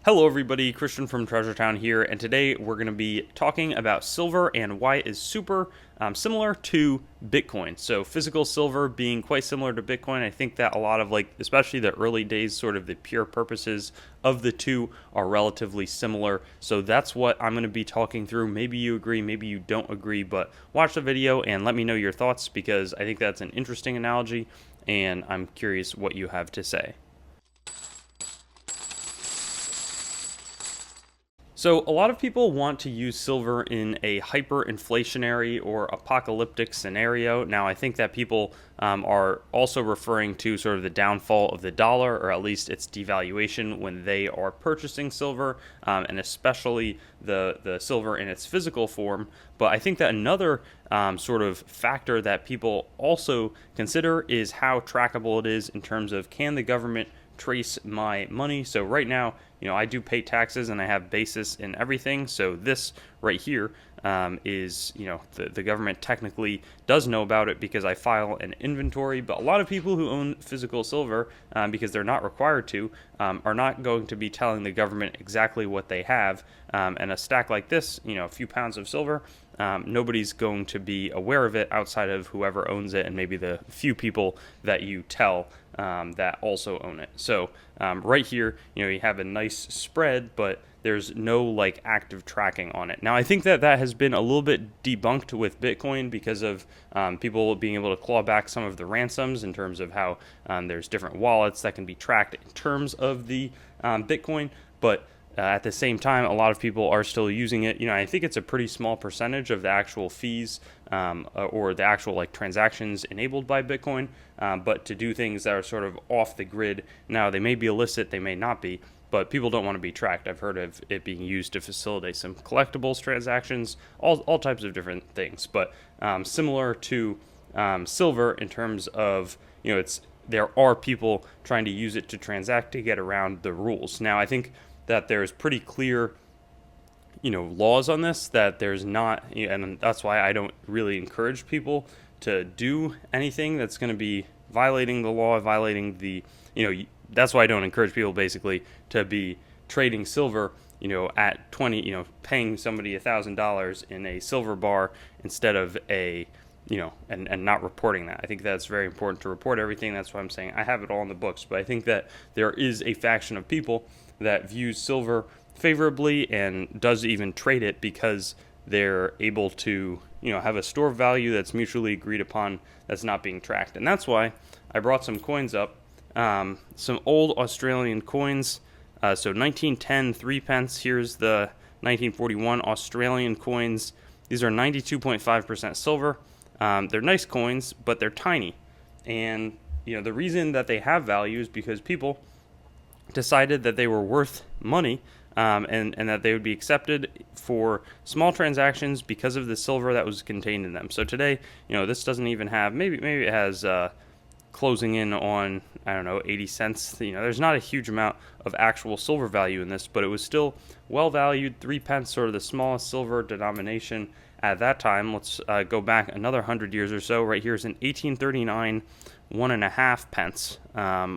Hello everybody, Christian from Treasure Town here, and today we're going to be talking about silver and why it is super similar to Bitcoin. So physical silver being quite similar to Bitcoin, I think that a lot of especially the early days, sort of the pure purposes of the two are relatively similar. So that's what I'm going to be talking through. Maybe you agree, maybe you don't agree, but watch the video and let me know your thoughts because I think that's an interesting analogy and I'm curious what you have to say. So a lot of people want to use silver in a hyperinflationary or apocalyptic scenario. Now, I think that people are also referring to sort of the downfall of the dollar, or at least its devaluation when they are purchasing silver, and especially the silver in its physical form. But I think that another sort of factor that people also consider is how trackable it is in terms of, can the government trace my money? So right now, I do pay taxes and I have basis in everything. So this right here is, the government technically does know about it because I file an inventory. But a lot of people who own physical silver, because they're not required to, are not going to be telling the government exactly what they have. And a stack like this, a few pounds of silver, nobody's going to be aware of it outside of whoever owns it and maybe the few people that you tell that also own it. So right here, you have a nice spread, but there's no active tracking on it. Now, I think that has been a little bit debunked with Bitcoin because of people being able to claw back some of the ransoms in terms of how there's different wallets that can be tracked in terms of the Bitcoin. But at the same time, a lot of people are still using it. I think it's a pretty small percentage of the actual fees or the actual transactions enabled by Bitcoin. But to do things that are sort of off the grid, now they may be illicit, they may not be, but people don't want to be tracked. I've heard of it being used to facilitate some collectibles transactions, all types of different things. But similar to silver in terms of, there are people trying to use it to transact to get around the rules. Now, I think that there's pretty clear, laws on this, that there's not, and that's why I don't really encourage people to do anything that's going to be violating the law, violating the, that's why I don't encourage people basically to be trading silver, at 20, paying somebody $1,000 in a silver bar instead of a, and not reporting that. I think that's very important to report everything. That's why I'm saying I have it all in the books. But I think that there is a faction of people that views silver favorably and does even trade it because they're able to, have a store value that's mutually agreed upon that's not being tracked. And that's why I brought some coins up, some old Australian coins. So 1910 3 pence. Here's the 1941 Australian coins. These are 92.5% silver. They're nice coins, but they're tiny. And, the reason that they have value is because people decided that they were worth money, and that they would be accepted for small transactions because of the silver that was contained in them. So today, this doesn't even have, maybe it has closing in on, 80 cents. There's not a huge amount of actual silver value in this, but it was still well valued. 3 pence, sort of the smallest silver denomination at that time. Let's go back another 100 years or so. Right here is in 1839, 1.5 pence.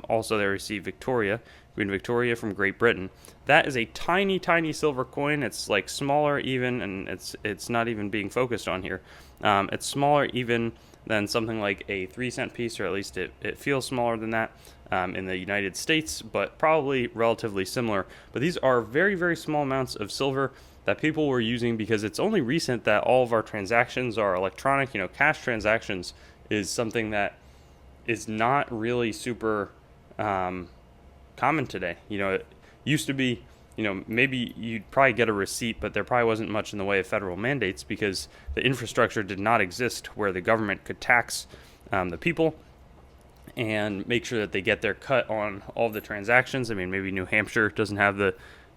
Also, they received Queen Victoria from Great Britain. That is a tiny, tiny silver coin. It's smaller even, and it's not even being focused on here. It's smaller even than something like a 3-cent piece, or at least it feels smaller than that in the United States, but probably relatively similar. But these are very, very small amounts of silver that people were using because it's only recent that all of our transactions are electronic. Cash transactions is something that is not really super common today. It used to be, maybe you'd probably get a receipt, but there probably wasn't much in the way of federal mandates because the infrastructure did not exist where the government could tax the people and make sure that they get their cut on all the transactions. I mean, maybe New Hampshire doesn't have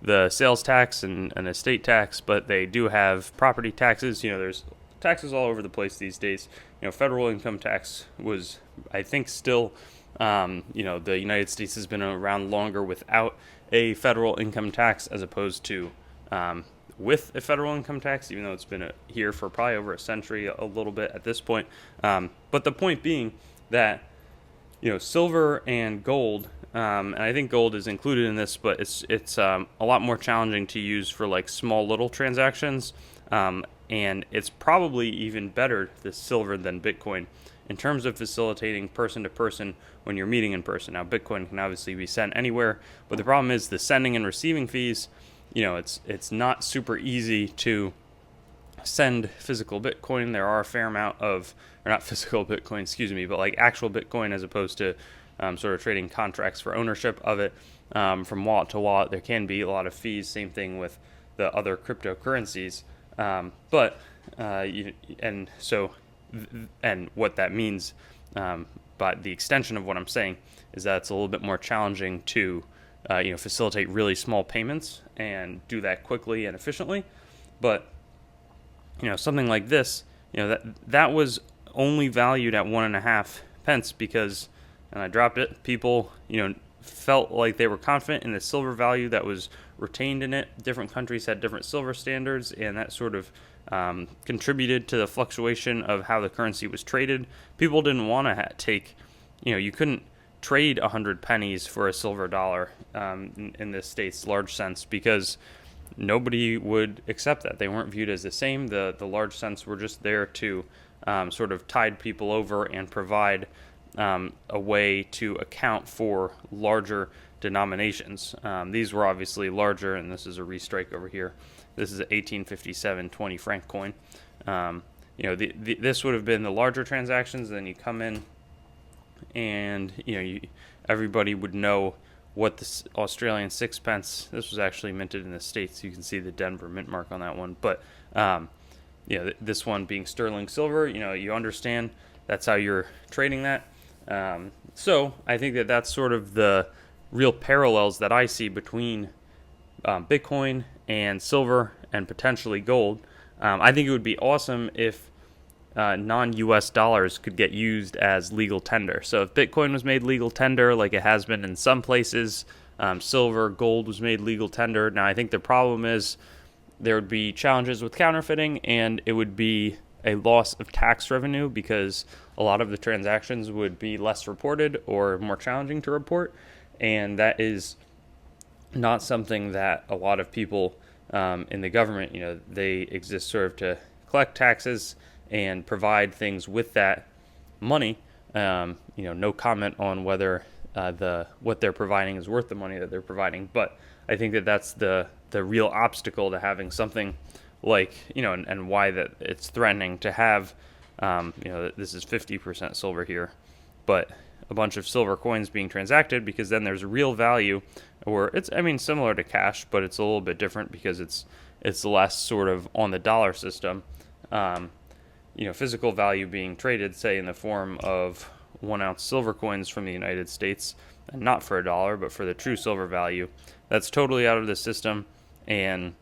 the sales tax and an estate tax, but they do have property taxes. There's taxes all over the place these days. Federal income tax was, I think, still, the United States has been around longer without a federal income tax as opposed to with a federal income tax, even though it's been here for probably over a century, a little bit at this point. But the point being that silver and gold and I think gold is included in this, but it's a lot more challenging to use for like small little transactions, and it's probably even better, the silver, than Bitcoin in terms of facilitating person to person when you're meeting in person. Now, Bitcoin can obviously be sent anywhere, but the problem is the sending and receiving fees. It's not super easy to send physical Bitcoin. There are a fair amount of, or not physical Bitcoin, excuse me, but like actual Bitcoin, as opposed to sort of trading contracts for ownership of it from wallet to wallet. There can be a lot of fees. Same thing with the other cryptocurrencies. And what that means, but the extension of what I'm saying is that it's a little bit more challenging to facilitate really small payments and do that quickly and efficiently. But something like this, that was only valued at 1.5 pence because, and I dropped it, people felt like they were confident in the silver value that was retained in it. Different countries had different silver standards, and that sort of contributed to the fluctuation of how the currency was traded. People didn't want to take, you couldn't trade 100 pennies for a silver dollar in the state's large sense, because nobody would accept that. They weren't viewed as the same. The large cents were just there to sort of tide people over and provide a way to account for larger denominations. These were obviously larger, and this is a restrike over here. This is an 1857 20 franc coin. This would have been the larger transactions. Then you come in, and everybody would know what the Australian sixpence. This was actually minted in the States. You can see the Denver mint mark on that one. But this one being sterling silver, you understand that's how you're trading that. So I think that that's sort of the real parallels that I see between Bitcoin and silver and potentially gold. I think it would be awesome if non-US dollars could get used as legal tender. So if Bitcoin was made legal tender, like it has been in some places, silver, gold was made legal tender. Now I think the problem is there would be challenges with counterfeiting, and it would be a loss of tax revenue because a lot of the transactions would be less reported or more challenging to report, and that is not something that a lot of people in the government, they exist sort of to collect taxes and provide things with that money. No comment on whether what they're providing is worth the money that they're providing, but I think that that's the real obstacle to having something like, and why that it's threatening to have, this is 50% silver here, but a bunch of silver coins being transacted, because then there's real value, or it's, similar to cash, but it's a little bit different because it's less sort of on the dollar system. Physical value being traded, say in the form of 1 ounce silver coins from the United States, and not for $1, but for the true silver value, that's totally out of the system, and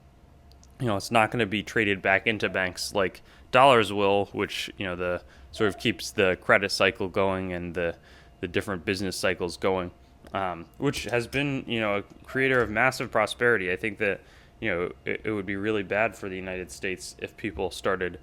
it's not going to be traded back into banks like dollars will, which the sort of keeps the credit cycle going and the different business cycles going, which has been a creator of massive prosperity. I think that it would be really bad for the United States if people started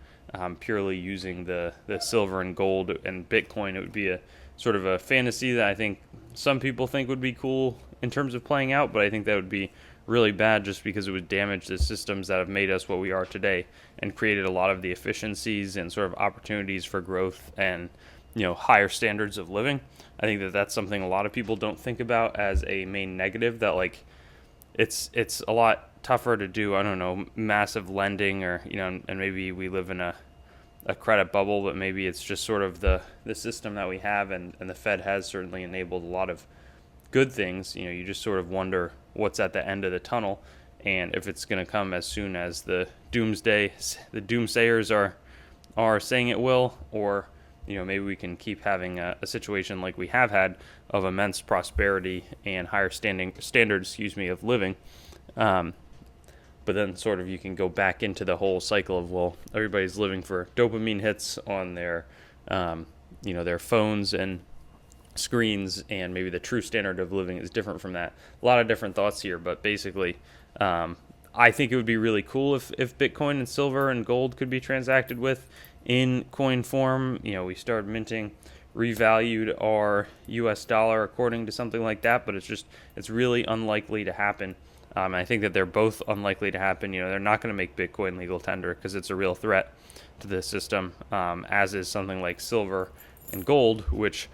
purely using the silver and gold and Bitcoin. It would be a sort of a fantasy that I think some people think would be cool in terms of playing out, but I think that would be really bad just because it would damage the systems that have made us what we are today and created a lot of the efficiencies and sort of opportunities for growth and higher standards of living. I think that that's something a lot of people don't think about as a main negative, that like it's a lot tougher to do, I don't know, massive lending, or and maybe we live in a credit bubble, but maybe it's just sort of the system that we have, and the Fed has certainly enabled a lot of good things. You just sort of wonder what's at the end of the tunnel, and if it's going to come as soon as the doomsayers are saying it will, or maybe we can keep having a situation like we have had of immense prosperity and higher standards of living. But then sort of you can go back into the whole cycle of, well, everybody's living for dopamine hits on their their phones and screens, and maybe the true standard of living is different from that. A lot of different thoughts here, but basically I think it would be really cool if Bitcoin and silver and gold could be transacted with in coin form. We started minting revalued our US dollar according to something like that, but it's really unlikely to happen. I think that they're both unlikely to happen. They're not going to make Bitcoin legal tender because it's a real threat to the system, as is something like silver and gold, which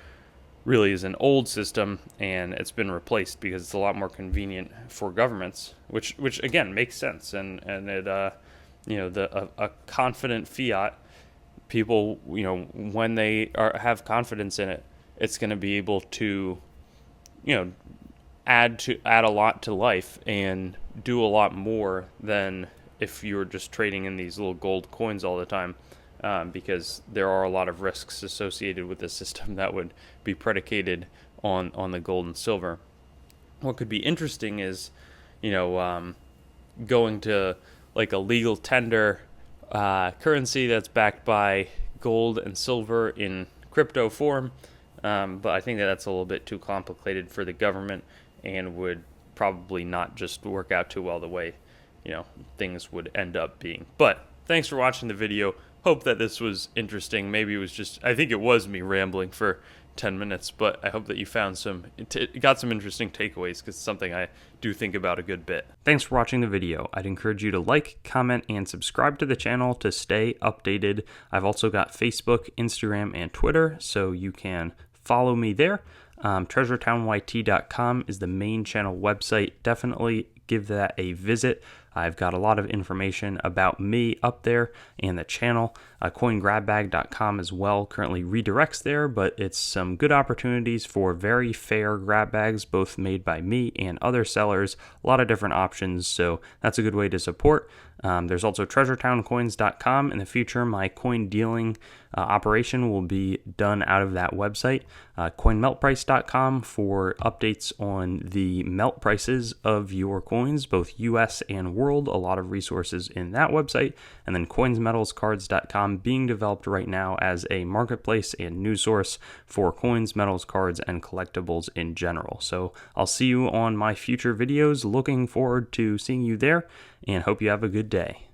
really is an old system, and it's been replaced because it's a lot more convenient for governments, which again makes sense. And it a confident fiat, people, when they have confidence in it, it's going to be able to, add a lot to life and do a lot more than if you were just trading in these little gold coins all the time. Because there are a lot of risks associated with the system that would be predicated on the gold and silver. What could be interesting is, going to like a legal tender currency that's backed by gold and silver in crypto form. But I think that's a little bit too complicated for the government and would probably not just work out too well the way, things would end up being. But thanks for watching the video. Hope that this was interesting. Maybe it was just, I think it was me rambling for 10 minutes, but I hope that you found got some interesting takeaways, because it's something I do think about a good bit. Thanks for watching the video. I'd encourage you to like, comment, and subscribe to the channel to stay updated. I've also got Facebook, Instagram, and Twitter, so you can follow me there. TreasuretownYT.com is the main channel website. Definitely give that a visit. I've got a lot of information about me up there and the channel. CoinGrabBag.com as well currently redirects there, but it's some good opportunities for very fair grab bags, both made by me and other sellers. A lot of different options, so that's a good way to support. There's also TreasuretownCoins.com. In the future, my coin dealing operation will be done out of that website. CoinMeltPrice.com for updates on the melt prices of your coins, both US and world. A lot of resources in that website. And then CoinsMetalsCards.com, being developed right now as a marketplace and news source for coins, metals, cards, and collectibles in general. So I'll see you on my future videos. Looking forward to seeing you there, and hope you have a good day.